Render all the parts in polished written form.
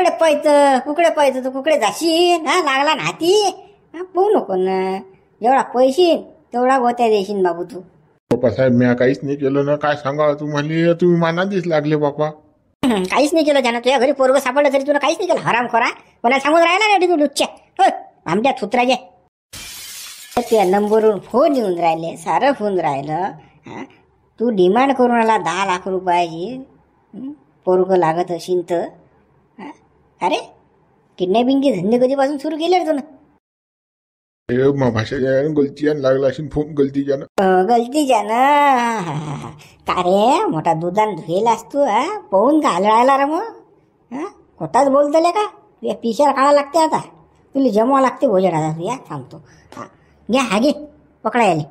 कुकडे पाहिजे तर कुकडे जाशील हा, लागला ना हाती हा, पाहू नको ना. जेवढा पैशील तेवढा गोत्या देशील बाबू तू. बाप्पा साहेब मी काहीच नाही केलं ना. काय सांगा तुम्हाला, तुम्ही मानाधीच लागले बापा. काहीच नाही केलं ज्यानं. तुझ्या घरी पोरग सापडलं तरी तुला काहीच नाही केलं. हराम खोरा कोणाला सांगून राहिला नाही तू लुच्च्या. हो आमच्या थुत्राजे त्या नंबरवरून फोन येऊन राहिले, सारं होऊन राहिलं हा. तू डिमांड करून आला 10 लाख रुपयाची. पोरग लागत असेल तर अरे किडनॅपिंगचे धंदे कधीपासून सुरू केले रे तुला? भाषा गलतीयानं लागला असेल फोन. गलतीच्यानं का रे? मोठा दुधान धुईल असतो हा. पाहून का राहिला रे मग हा? खोटाच बोलतले का? तुझ्या पिशाला काढा लागते आता. तुला जमवा लागते भोजन आता. तू या सांगतो हा. घ्या हा घे पकडा यायले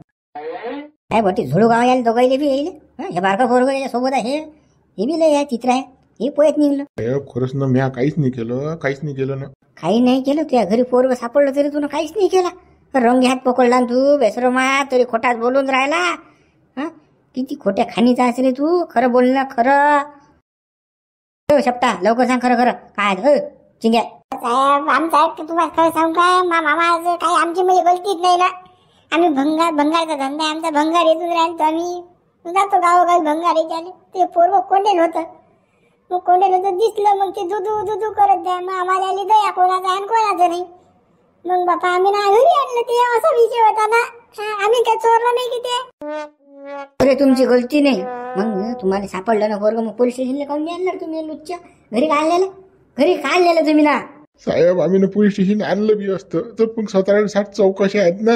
काय बटी झुळू गाव यायला दोघायले बी यायले. हे बारका पोरग याच्या सोबत आहे. हे बी लय चित्र आहे. हे पोहत निघलं. खरंच ना मी काहीच नाही केलं. ना काही नाही केलं. तुझ्या घरी पोरग सापडलं तरी तुला काहीच नाही केला. रंग हात पकडला तू बेसरमा. तरी खोटाच बोलून राहिला हा. किती खोट्या खाणीचा असेल रे तू. खरं बोल ना खरं. शपटा लवकर सांग खरं खरं काय चिंग्या. साहेब साहेब तुम्हाला खरं सांगू काय? मामाचं काही आमची म्हणजे गलतीच नाही ना. आम्ही भंगारचा धंदा आहे आमचा. भंगार येतून राहिलो आम्ही. जातो गावोगावी भंगार यायचे. ते पोरग कोंडेल होतं. मग कोंडेल होतं दिसलं. मग ते दुधू करत द्या. मग आम्हाला आली दया कोणाचा आणि कोणाचं नाही. मग बापा आम्ही ना घरी आणलं. ते असा विषय होता ना. आम्ही काय चोरलं नाही की ते. अरे तुमची गलती नाही. मग तुम्हाला सापडलं ना पोरग मग पोलीस स्टेशनला काऊन नाही आणलं तुम्ही? लुच्च्या घरी काय आणलेलं तुम्ही ना? साहेब आम्ही ना पोलीस स्टेशन आणलं बी असतं तर पण 17-60 चौकशी आहेत ना.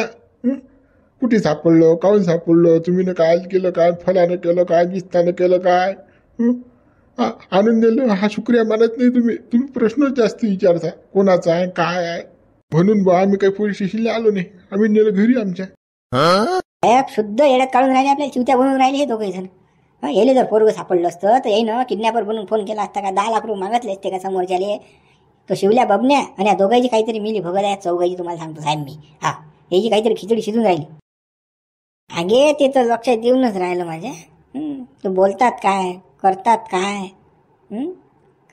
कुठे सापडलं, काऊन सापडलं, तुम्ही काय केलं, काय फलानं केलं, काय दिसतानं केलं, काय आणून दिलं. हा शुक्रिया मानत नाही तुम्ही प्रश्नच जास्त विचारता कोणाचा आहे काय आहे म्हणून. बा आम्ही काही पोलीस स्टेशनला आलो नाही. आम्ही नेलं घरी आमच्या. शुद्ध येड्यात काढून राहिले. आपल्याला चिवत्या बनवून राहिले हे दोघे जण. याले जर पोरग सापडलं असतं तर येईन किडनॅपर बनून फोन केला असता का? 10 लाख रुपये मागितले असते का समोरच्याले? तो शिवल्या बबन्या आणि या दोघांची काहीतरी मिली भगत आहे. चौघांची तुम्हाला सांगतो साहेब मी हा. याची काहीतरी खिचडी शिजून राहिली. आगे ते तर लक्षात देऊनच राहिलं माझ्या. ते बोलतात काय करतात काय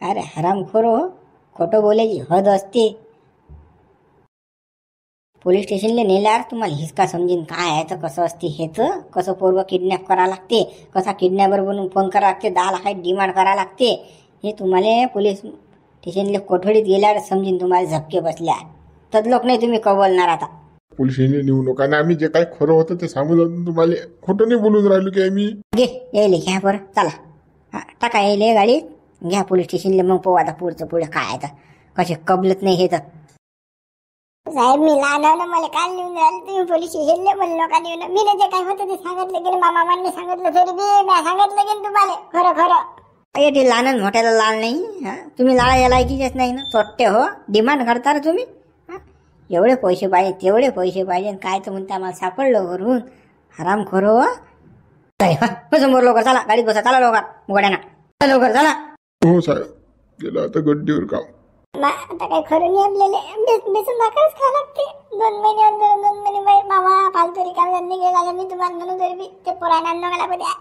काय रे हरामखोर. खोटं बोलायची हद असते. पोलीस स्टेशनला नेल्यावर तुम्हाला हिसका समजेन काय आहे तर कसं असते हेच. कसं पोरग किडनॅप करा लागते, कसा किडनॅपर बनून फोन करा लागते, 10 लाखाची डिमांड करा लागते. हे तुम्हाला पोलीस स्टेशनला कोठडीत गेल्यावर समजेन. तुम्हाला झपके बसल्या तर लोक नाही तुम्ही कबलणार आता. पोलीस स्टेशनला नेऊ नका ना. आम्ही जे काही खरं होतं ते सांगून तुम्हाला. खोटं नाही बोलून राहिलो की आम्ही. घे यायले घ्या बरं चला टाका यायले गाडीत. घ्या पोलीस स्टेशनला. मग पाहू आता पुढे काय आहे तर कसे कबलत नाही हे तर. साहेब मी लहान आहे ना. मला काल नेऊन राहिले तुम्ही पोलीस स्टेशनला. मला नका नेऊन. मी जे काही होतं ते सांगितलं गेलं. मामांनी सांगितलं तरी बी मी सांगितलं गेलं तुम्हाला खरं. ते लहान मोठ्याला लाल नाही हा. तुम्ही लाळा या लायकीचेच नाही ना. चोट्टे हो. डिमांड करता रे तुम्ही. एवढे पैसे पाहिजे तेवढे पैसे पाहिजे. काय तर म्हणते आम्हाला सापडलं वरून. हरामखोर हो. समोर लवकर चला. गाडीत बसा. चला लवकर मुगाड्याना लवकर चला. हो साहेब गेला आता गड्डीवर काम. आता काही खरं नाही. आपल्याला बेसन भाकरच खा लागते. 2 महिने मामा फालतू रिकाम धंदे गेला. मी तुम्हाला म्हणून तरी बी ते पोरांना नका द्या.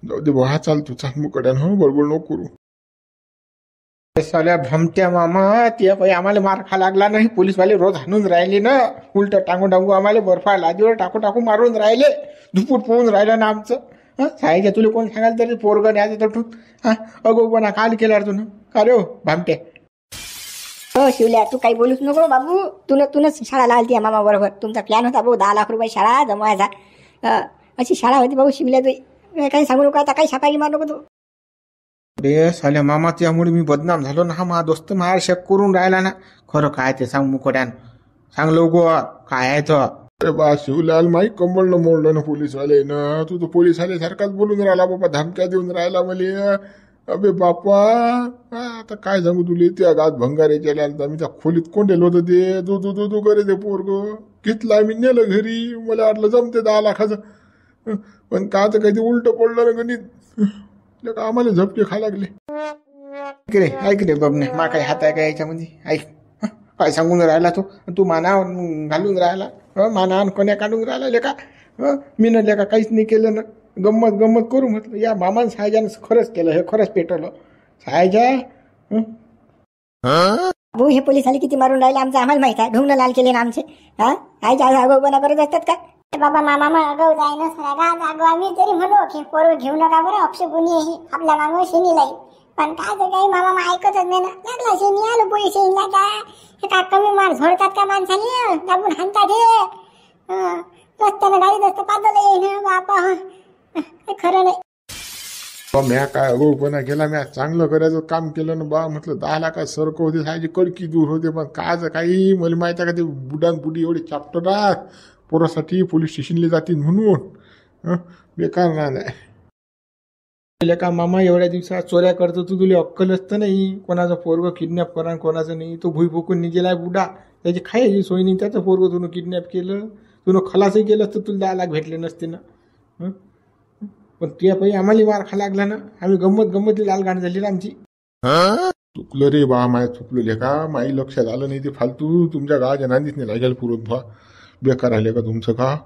जाऊ दे बा. चाल तू चाल मुकड्यान. हो बडबड नको करू. साल्या भमत्या मामा ते काही आम्हाला मार खा लागला नाही. पोलीसवाले रोज हाणून राहिले ना. उलट टांगू आम्हाला बर्फा लादीवर टाकू मारून राहिले. धुपूट पोहून राहिलं ना आमचं. सायच्या तुला कोण सांगाल तरी पोरग न्यायचं तठून अगोपणा काल केला तुनं का रे हो भामट्या. हो शिवल्या तू काही बोलूच नको बाबू. तुनच शाळा लागली मामा बरोबर. तुमचा प्लॅन होता भाऊ 10 लाख रुपये शाळा जमवायचा. अशी शाळा होती भाऊ शिवल्या. तू काही सांगू नको आता. काही छापाकी मारू नको तू. अरे साल्या मामा त्यामुळे मी बदनाम झालो ना. हा मा दोस्त माझ्यावर शक करून राहिला ना. खरं काय ते सांग मुकोट्यान. सांग लवकर काय आहे तर. अरे बा शिवलाल माई कंबळनं मोडलं ना पोलीसवाले ना. तू तर पोलीसवाले सारखाच बोलून राहिला बाबा. धमक्या देऊन राहिला मला. अबे बाप्पा आता काय सांगू तुला. त्या गात भंगारे आला. मी त्या खोलीत कोंडेल होतं ते. दू करे ते पोरग घेतलं. आम्ही नेलं घरी. मला वाटलं जमते 10 लाखाचं. पण का तर काही ते उलट पडलं ना गणित. का आम्हाला झपके खा लागले. ऐक रे बबने मा काही हात आहे का याच्यामध्ये. ऐक काय सांगून राहिला तू माना घालून राहिला. माना कोण्या काढून राहिला लेका. मी ना लेका काहीच नाही केलं ना. गंमत करू म्हटलं. या मामान सायजानं खरंच केलं. हे खरंच पेटवलं सायजा. भाऊ हे पोलीस आले किती मारून राहिले आमचं आम्हाला माहित आहे. ढुंगण लाल केले ना आमचे. हा आईच्या आगाऊपणा करत असतात का? बाबा मामा अगाऊ जाय न सरागा जागो आम्ही तरी म्हणू की पोरं घेऊ नका बरं अपशकुनी आपल्या मागं शेणी लाई. पण काय तर काही मामा ऐकतच नाही ना. लागला शेणी आलो पोलीस शेणीला काय हे काय कमी मार झोडतात का माणसाने दाबून हाणतात हे. रस्त्यानं गाडीत असतं पादल येईन बापा. खरं नाही. म्या काय अगोपणा केला. म्या चांगलं करायचं काम केलं ना बा. म्हटलं 10 लाखात सरक होते सायची कडकी दूर होते. पण कायचं काही मला माहिती आहे का ते बुडानपुडी एवढे चाप्टरात पोरासाठी पोलीस स्टेशनला जातील म्हणून बेकार नाही. का मामा एवढ्या दिवसात चोऱ्या करतो तू तुला अक्कल असतं नाही. कोणाचं पोरग किडनॅप करा कोणाचं नाही. तो भुई फुकून निघेलाय बुडा. त्याची खायची सोय नाही. त्याचं पोरग तुनं किडनॅप केलं. तुनं खलासही केलं असतं तुला 10 लाख भेटले नसते ना. पण तुझ्या पायी आम्हाला मार खा लागला ना. आम्ही गंमत लाल गाण झाली ना आमची. चुकलं रे बा माय चुकलं लेका. माई लक्षात आलं नाही ते फालतू तुमच्या गावाच्या नांदीच नाही लागेल पुरत बा. बेकार आले का तुमचं का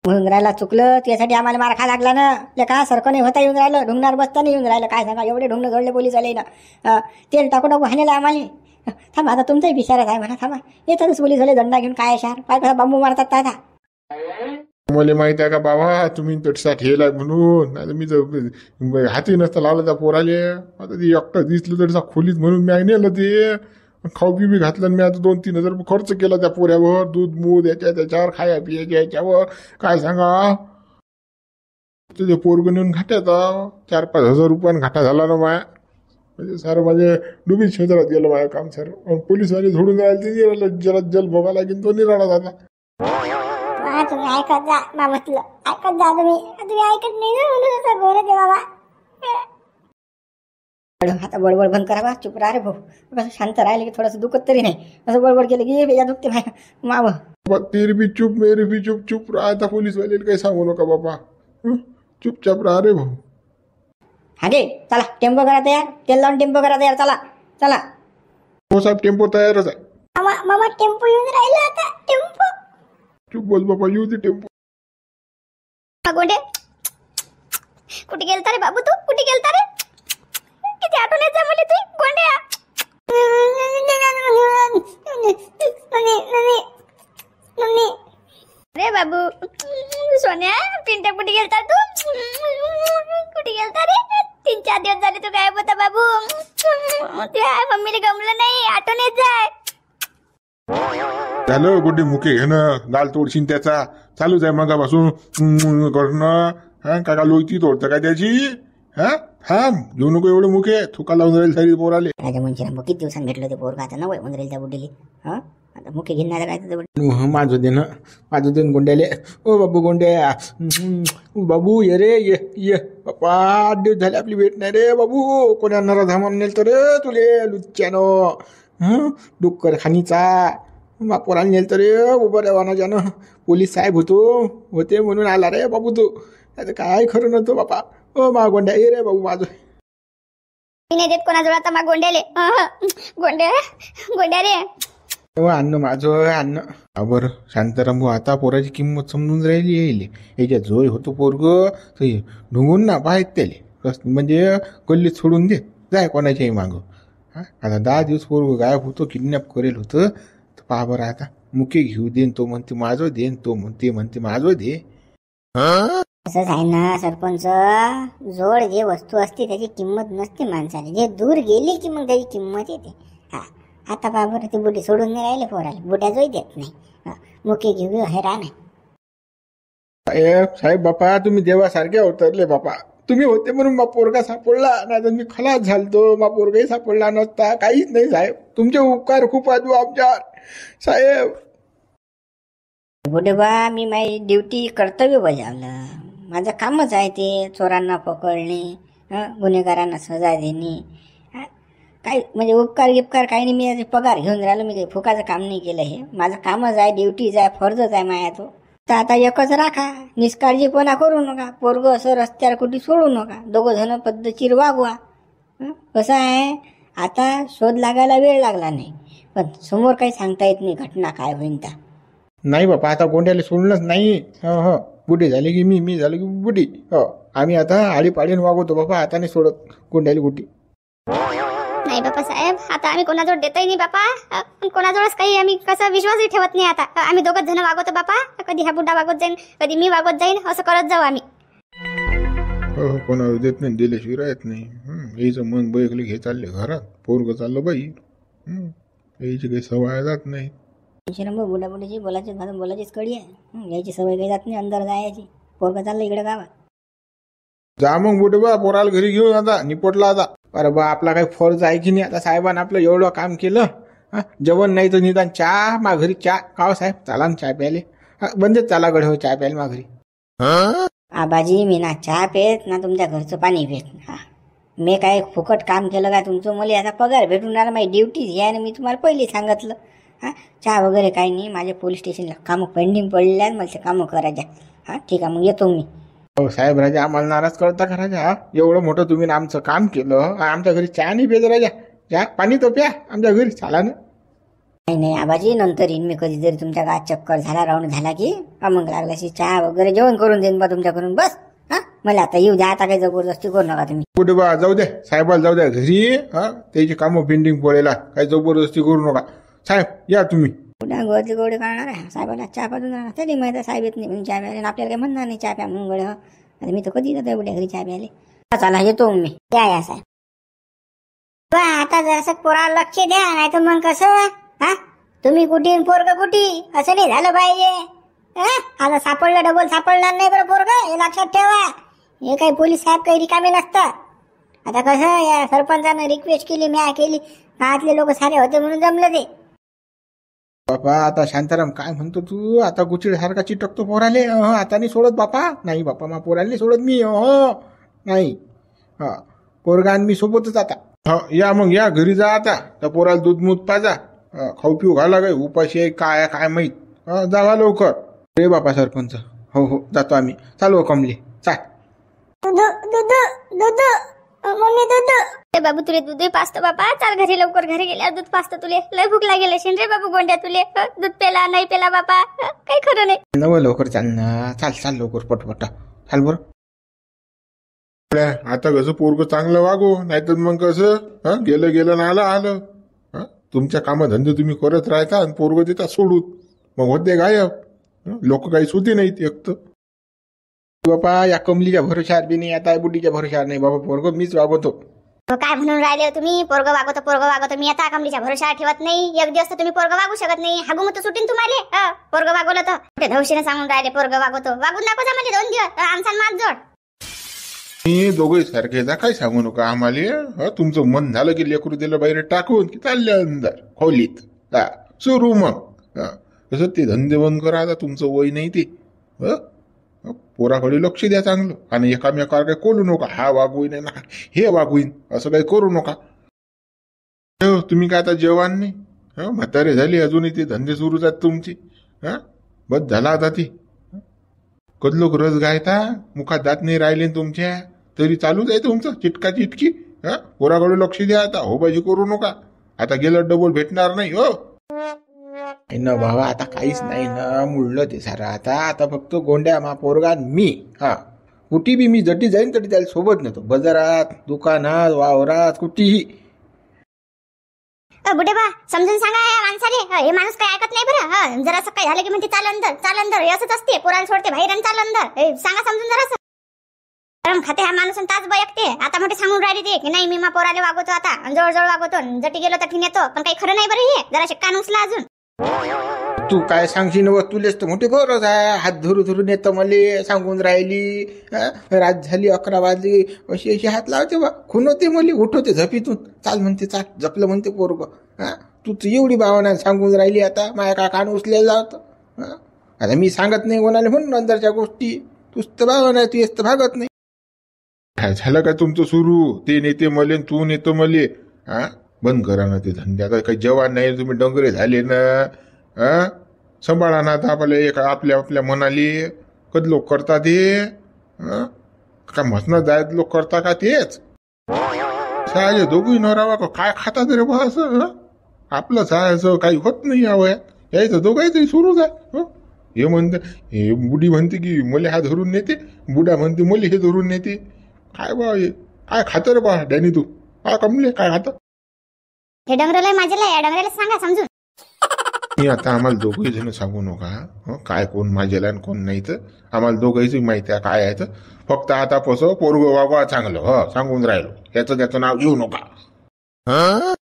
म्हणून राहिला चुकलं त्यासाठी आम्हाला मार खा लागला ना. का सरकं नाही होता येऊन राहिलं. ढुंगणार बसताना येऊन राहिलं. काय सांगा एवढे ढुंगण जोडले पोलीस आले ना. तेल टाकू हाणेला आम्हाला. थांबा आता तुमचाही बिचाराच आहे म्हणा. थांबा येतातच पोलीस आले दंडा घेऊन. काय शार काय कसा बांबू मारतात आता. मला माहित आहे का बाबा तुम्ही तटसा ठेलाय म्हणून. नाही मी जर हाती नसता लावलं त्या पोराले. आता ती एकटं दिसलं तटसा खोलीत म्हणून मी नेलं ते. खाऊ बी घातलं. मी आता 2-3 हजार रुपये खर्च केला त्या पोऱ्यावर. दूध मूद त्याच्यावर खाया पियाच्या याच्यावर. काय सांगा तुझे पोरग नेऊन घाट्यात 4-5 हजार रुपयानं घाटा झाला ना माया. म्हणजे सर माझे डुबी क्षेत्रात गेलं माझं काम सर. पोलीसवाले झोडून राहिले ते निराला जरा जल भोगा लागेल तो निराळा झाला. तुम्ही ऐकत जा मामतलं ऐकत जा. तुम्ही ऐकत नाही ना म्हणून असं गोर दे बाबा. आता बडबड बंद करा बा. चुप राहा रे भाऊ. कसं शांत राहिले की थोडंसं दुखत तरी नाही. असं बडबड केलं की बेजा दुखते माव. तेरी बी चुप मेरी बी चुप. चुप राहता पोलीसवाले काही सांगू नका बाबा. चुपचाप राहा रे भाऊ. हा गे चला टेम्पो करा तयार. तेल लावून टेम्पो करा तयार. चला चला. हो साहेब टेम्पो तयारच आहे. मामा टेम्पो येऊन राहिला आता. टेम्पो चुप बोल बाबा येऊ दे टेम्पो. गोंडे कुठे गेलता रे बाबू तू. कुठे गेलता रे. किती आठवण येत जा मला तू गोंड्या. रे बाबू सोन्या पिंट्या कुठे गेलता तू. कुठे गेलता रे. 3-4 दिवस झाले तू गायब होता बाबू. तुझ्या मम्मीला गमलं नाही. आठवण येत जाय. झालं गुड्डे मुके घेणं गाल तोडशीन त्याचा चालूच आहे मगापासून करणं. काय लोईची तोडतं काय त्याची. थांब घेऊ नको एवढे मुके. थुका लावून राहील सारी पोराले. राजा मुंशीराम किती दिवसांनी भेटलो ते पोरगा. आता नवय होऊन राहील त्या बुड्डीली. आता मुख्य घेणार काय माझं दे गोंड्याले. ओ बाबू गोंड्या. बाबू ये रे ये बापा. 8 दिवस झाले आपली भेट नाही रे बाबू. कोणा नराधामान नेल तर रे तुले लुच्च्यानं. डुक्कर खानीचा पोराला नेल तर रे उभं रेवाना ज्यानं. पोलीस साहेब होते म्हणून आला रे बाबू तू. आता काय खरं नव्हतं बापा. ओ मा गोंड्या ये रे बाबू माझं. मी नाही देत कोणाजवळ आता मा गोंड्याले. गोंड्या रे अन्न माझं अन्न. बरं शांताराम भाऊ आता पोराची किंमत समजून राहिली. येईल याच्या जोय होतो पोरग ढुंगून ना पाहत त्याले. म्हणजे गल्लीत सोडून दे जाय कोणाच्याही मागं. आता 10 दिवस पोरग गायब होतो. किडनॅप करेल होतं. तर पहा बरं आता मुके घेऊ देन तो म्हणते माझं देन. तो म्हणते माझं दे. असंच आहे ना सरपंच. जोड जे वस्तू असते त्याची किंमत नसते माणसाला. जे दूर गेली की मग त्याची किंमत येते. आता बाबर ती बुडी सोडून नाही राहिले पोराला. बुड्या जोई देत नाही. मुके घेऊ हैराण आहे. साहेब बापा तुम्ही देवासारखे अवतरले बापा. तुम्ही होते म्हणून मा पोरगा सापडला. नाही तर मी खलास झालतो. मा पोरगाही सापडला नसता. काहीच नाही साहेब. तुमचे उपकार खूप आजू आमच्यावर साहेब. बुडे बा मी माझी ड्युटी कर्तव्य बजावलं. माझं कामच आहे ते. चोरांना पकडणे, गुन्हेगारांना सजा देणे. काही म्हणजे उपकार गिपकार काही नाही. मी पगार घेऊन राहिलो. मी काही फुकाचं काम नाही केलं. हे माझं कामच आहे. ड्युटीच आहे. फर्जच आहे माझ्या तो. तर आता एकच राखा. निष्काळजीपणा करू नका. पोरगं असं रस्त्यावर कुठे सोडू नका. 2 जण पद्धतशीर वागवा. कसं आहे आता शोध लागायला वेळ लागला नाही. पण समोर काही सांगता येत नाही घटना काय होईल त्या. नाही बापा आता गोंड्याला सोडलंच नाही. हो बुढी झाली की मी झालो की बुढी. आम्ही आता आळीपाळीने वागवतो बाबा. आता नाही सोडत गोंड्याला गुटी. नाही नाही बापा साहेब, आता आम्ही कोणाजवळ देतही नाही बापा. कोणाजवळच काही आम्ही कसा विश्वासही ठेवत नाही. आता आम्ही दोघच जण वागवतो बापा. कधी हा बुड्ढा वागवत जाईन, कधी मी वागवत जाईन, असं करत जाऊ आम्ही. हो कोणाला देत नाही, दिल्याशिवाय राहत नाही. याचं मन बैकले घे चालले घरात, पोरग चाललं बाई. याची काही सवय जात नाही. बुड्या बुड्याची बोलायचीच कडी आहे. यायची सवय काही जात नाही अंदर जायची. पोरग चाललं इकडे गावात. जा मग बुडे बा, पोराला घरी घेऊन आता निपटला आता. अरे बा, आपला काही फर्ज आहे की नाही? आता साहेबांना आपलं एवढं काम केलं, जेवण नाही तर निदान चहा मा घरी. चहा खाव साहेब, चाला ना चहा प्यायले. बंदच चाला गड हो चहा प्यायला मा घरी. आबाजी, मी ना चहा पेत ना तुमच्या घरचं पाणी पेत. मी काय फुकट काम केलं काय तुमचं? मला आता पगार भेटून राहिला, माझी ड्युटी आहे ना. मी तुम्हाला पहिले सांगितलं. चहा वगैरे काही नाही. माझ्या पोलीस स्टेशनला कामं पेंडिंग पडले आहेत, मला ते कामं करायच्या. ठीक आहे, मग येतो मी. हो साहेब राजा, आम्हाला नाराज करता का राजा? एवढं मोठं तुम्ही आमचं काम केलं, आमच्या घरी चहा नाही पेत राजा. चहा पाणी तर प्या आमच्या घरी, चाला ना. नाही आबाजी, नंतर येईन मी कधीतरी तुमच्या गावात चक्कर झाला, राऊंड झाला की मग लागल्याशी चहा वगैरे जेवण करून देईन बा तुमच्याकडून. बस मला आता येऊ द्या. आता काही जबरदस्ती करू नका तुम्ही. कुठे बा, जाऊ द्या साहेबाला, जाऊ द्या घरी. त्याची कामं पेंडिंग पडेला, काही जबरदस्ती करू नका. साहेब या तुम्ही. पुन्हा गोडे गोडे काढणार आहे साहेबाला चहा पाजून राहणार. तरी माहिती साहेब येत नाही म्हणून चहा प्यायला. आपल्याला काही म्हणणार नाही चहा प्या म्हणून गड. आता मी तर कधी जातो एवढ्या घरी चहा प्यायला. चला येतो मी. या साहेब. आता जरासं पोराला लक्ष द्या, नाही तर मग कसं तुम्ही कुठे पोरग कुठे, असं नाही झालं पाहिजे. आता सापडलं डबल सापडणार नाही बरं पोरग, हे लक्षात ठेवा. हे काही पोलीस साहेब काही रिकामे नसतात. आता कसं या सरपंचानं रिक्वेस्ट केली, म्या केली, गावातले लोक सारे होते म्हणून जमलं ते. बापा आता शांताराम काय म्हणतो तू? आता गुचिड सारखा चिटकतो पोराले. आता नाही सोडत बापा. नाही बापा, मा पोराला नाही सोडत मी. नाही. पोरगा आणि मी सोबतच आता. या मग या घरी जा आता. त्या पोराला दूध मूत पाजा, खाऊ पिऊ घाला. काय उपाशी आहे काय काय माहीत. जावा लवकर. रे बापा सरपंच. हो हो जातो आम्ही. चालू कमले चाल. दूध मम्मी दूध. रे बाबू तुले दूध पाचतो बाबा. चाल घरी लवकर. घरी गेल्यावर दूध पाचतो तुले. लय भूक लागेल असेल रे बाबू गोंड्या तुले. दूध पेला नाही पेला बाबा, काही खरं नाही. नवं लवकर चाल ना. चाल चाल लवकर पटपट चाल बरं. आता कसं पोरग चांगलं वागो, नाहीतर मग कसं गेलं गेलं ना आलं. तुमच्या कामधंदे तुम्ही करत राहता आणि पोरग देता सोडून, मग होते गायब. लोक काही सुधी नाहीत. एक तर बापा या कमलीच्या भरोशावर बी नाही, आता बुड्डीच्या भरोशावर नाही बाबा. पोरग मीच वागवतो. काय म्हणून राहिले तुम्ही? पोरग वागवतो. मी आता कमलीच्या भरोशावर ठेवत नाही. एक दिवस तर तुम्ही पोरग वागू शकत नाही. हागुमत सुटीन तुम्हाला. पोरग वागवलं तर कुठे धवशीने सांगून राहिले पोरग वागवतो. वागून दाखवा म्हणजे 2 दिवस आमचा मात जोड. मी दोघे सारखे जा, काय सांगू नका आम्हाला. तुमचं मन झालं की लेकरू दिलं बाहेर टाकून की चालले अंदर खोलीत सुरू. मग कसं ते धंदे बंद करा. आता तुमचं वय नाही ते. पोराकडे लक्ष द्या चांगलं. आणि एकामेकावर काही कोलू नका. हा वागवीन ना हे वागवीन असं काही करू नका. तुम्ही काय आता जेवण नाही, म्हातारे झाले अजूनही ते धंदे सुरूच आहेत तुमचे. बस झाला आता ती. कदलोक रस गायता, मुखात दात नाही राहिले तुमच्या, तरी चालूच आहे तुमचं चिटका चिटकी. पोराकडे लक्ष द्या आता. हो बाजी करू नका. आता गेलं डबल भेटणार नाही. हो न बाबा आता काहीच नाही ना, मुळलं ते सारं. आता फक्त गोंड्या मा पोरगा मी. कुठे बी मी जटी जाईन तरी त्याला सोबत नेतो. बाजारात, दुकानात, वावरात, कुठेही. बुढे बा समजून सांगा या माणसाले. हे माणूस काय ऐकत नाही बरं. जरा असं काय झालं की म्हणते चाल अंदर. असंच असते. पोराला सोडते बाहेर आणि चाल अंदर. सांगा समजून जरा. खाते हा माणूस ताच बयकते. आता मोठे सांगून राहिले ते की नाही मी मा पोराले वागवतो. आता जवळ वागवतो. जटी गेलो तर नेतो. पण काही खरं नाही बरं. हे जरा कान उचला अजून. तू काय सांगशील व? तुलेच तर मोठी गरज आहे. हात धरून येतं मले सांगून राहिली. रात झाली 11 वाजली अशी हात लावते बा. खुनवते मले, उठवते झपीतून. चाल म्हणते चाल. जपलं म्हणते पोरग. तू एवढी भावना सांगून राहिली. आता माझ्या काय कान उचलेला होतं. आता मी सांगत नाही कोणाला म्हणून नंतरच्या गोष्टी. तूच तर भावना, तू येत तर भागत नाही. काय झालं काय तुमचं सुरू? ते नेते मले तू नेतो मले. बंद करा ना ते धंदे. आता काही जवान नाही तुम्ही, डोंगरे झाले ना. सांभाळा ना आता आपल्या मनाली. कधी लोक करतात हे. काय म्हसना जायत लोक करता का तेच? साय दोघी नरावा काय खातात रे बा असं. आपलं सायचं काही होत नाही या वयात. यायचं दोघायचं सुरूच आहे. हे म्हणते, हे बुडी म्हणते की मले हा धरून नेते, बुडा म्हणते मले हे धरून नेते. काय बा हे काय खातं रे बा डॅनी तू? कमले काय खातं? हे डंगरला माझ्याला या डंगराला सांगा समजून. मी आता आम्हाला दोघही जण सांगू नका हं, काय कोण माझ्याला आणि कोण नाही तर आम्हाला दोघंही माहिती आहे काय आहे तर फक्त आता कसं पोरगं वागवा चांगलं सांगून राहिलो याचं त्याचं नाव घेऊ नका.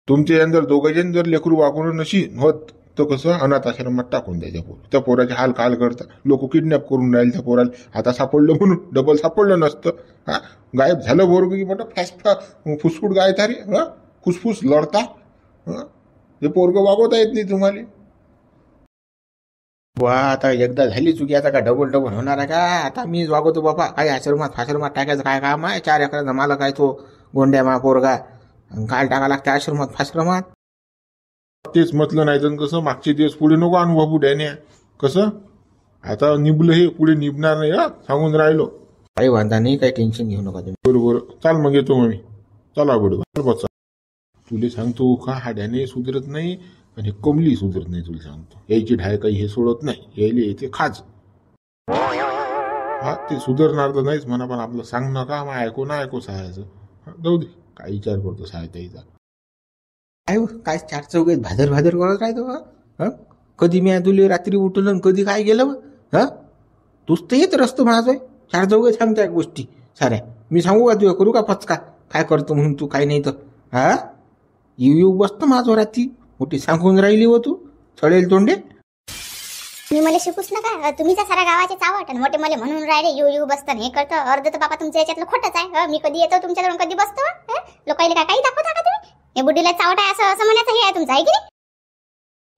तुमचे जर दोघे जण जर लेकरू वागवणं नशी होत तर कसं अनाथ आश्रमात टाकून द्यायच्या पोर त्या पोराचे हाल काल करतात लोक किडनॅप करून राहिले त्या पोराला आता सापडलं म्हणून डबल सापडलं नसतं गायब झालं पोरग की मोठं फुसफुट गाय तारे फुसफुस लढता हे पोरग वागवता येत नाही तुम्हाला. वा आता एकदा झाली चुकी आता का डबल डबल होणार आहे का. आता मीच वागवतो बाबा काय आश्रमात टाकायचं काय काम आहे. 4 एकराचा मालक आहे तो गोंड्या मा पोरगा काय टाका लागते आश्रमात. तेच म्हटलं नाही तर कसं मागचे दिवस पुढे नको आणू बाबू डॅन्या कसं आता निभलं हे पुढे निभणार नाही सांगून राहिलो. काही वांधा नाही काही टेन्शन घेऊ नका तुम्ही. बरोबर चाल मग येतो मग मी चला बरोबर तुले सांगतो का हा डॅने सुधरत नाही आणि कमली सुधरत नाही. तुला सांगतो यायची ढाय काही हे सोडत नाही यायले येते खाज ते सुधरणार तर नाहीच म्हणा पण आपलं सांग नका मग ऐकू ना ऐकू सहायचं जाऊ दे काय विचार करतो सहायता काय 4 चौघेत भादर करत राहतो. कधी मी तुले रात्री उठलं कधी काय गेलं तूच तर येत रस्तो माझोय 4 चौघे सांगताय गोष्टी साऱ्या. मी सांगू का तुला करू का पचका काय करतो म्हणून तू काय नाही तर येऊ बसतो माझं रात्री मोठी सांगून राहिली हो तू चढेल तोंडे. मी मला शिकूच नका तुम्हीच सारा गावाचे चावट आणि मोठे मला म्हणून राहिले येऊ बसतं हे करतं अर्ध तर बाबा तुमच्या याच्यातलं खोटंच आहे. मी कधी येतो तुमच्याकडून कधी बसतो लोकांना काही दाखवता का तुम्ही. हे बुद्धीला चावट आहे असं म्हणायचं हे आहे तुमचं आहे की नाही.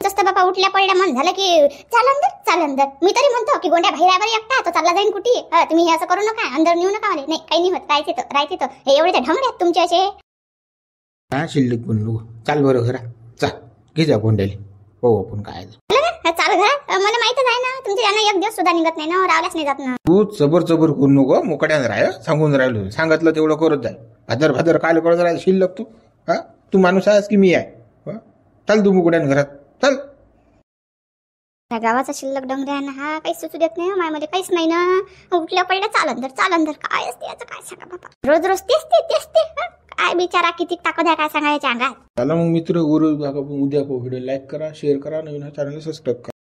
जास्त बाबा उठल्या पडल्या मन झालं की चाल अंदर मी तरी म्हणतो की गोंड्या बाहेर एकटा तो चालला जाईन कुठे तुम्ही हे असं करू नका अंदर नेऊ नका मला नाही काही नाही होत राहायचे तर हे एवढे ढंग आहेत तुमचे असे. शिल्लक बोलू चाल बरं घरा चाल घे जा गोंड्याले पाहू आपण काय चाल घरात मला माहितच आहे ना तुमच्या त्यांना एक दिवस सुद्धा निघत नाही ना रावल्याच नाही जात ना. तू जबर करू नको मोकड्यानं राह सांगून राहिलो सांगितलं तेवढं करत जाय भादर काल करत राह शिल्लक तू माणूस आहेस की मी आहे चल तू मोकड्यानं घरात चल. त्या गावाचा शिल्लक डंगऱ्यांना हा काही सुचू देत नाही मायामध्ये काहीच नाही ना. उठल्या पडल्या चाल अंदर काय असते याचं काय सांगा बाबा रोज तेच ते काय बिचारा किती ताकद आहे काय सांगायच्या अंगात. चला मग मित्र उद्या व्हिडिओ लाईक करा शेअर करा नवीन चॅनल सबस्क्राईब करा.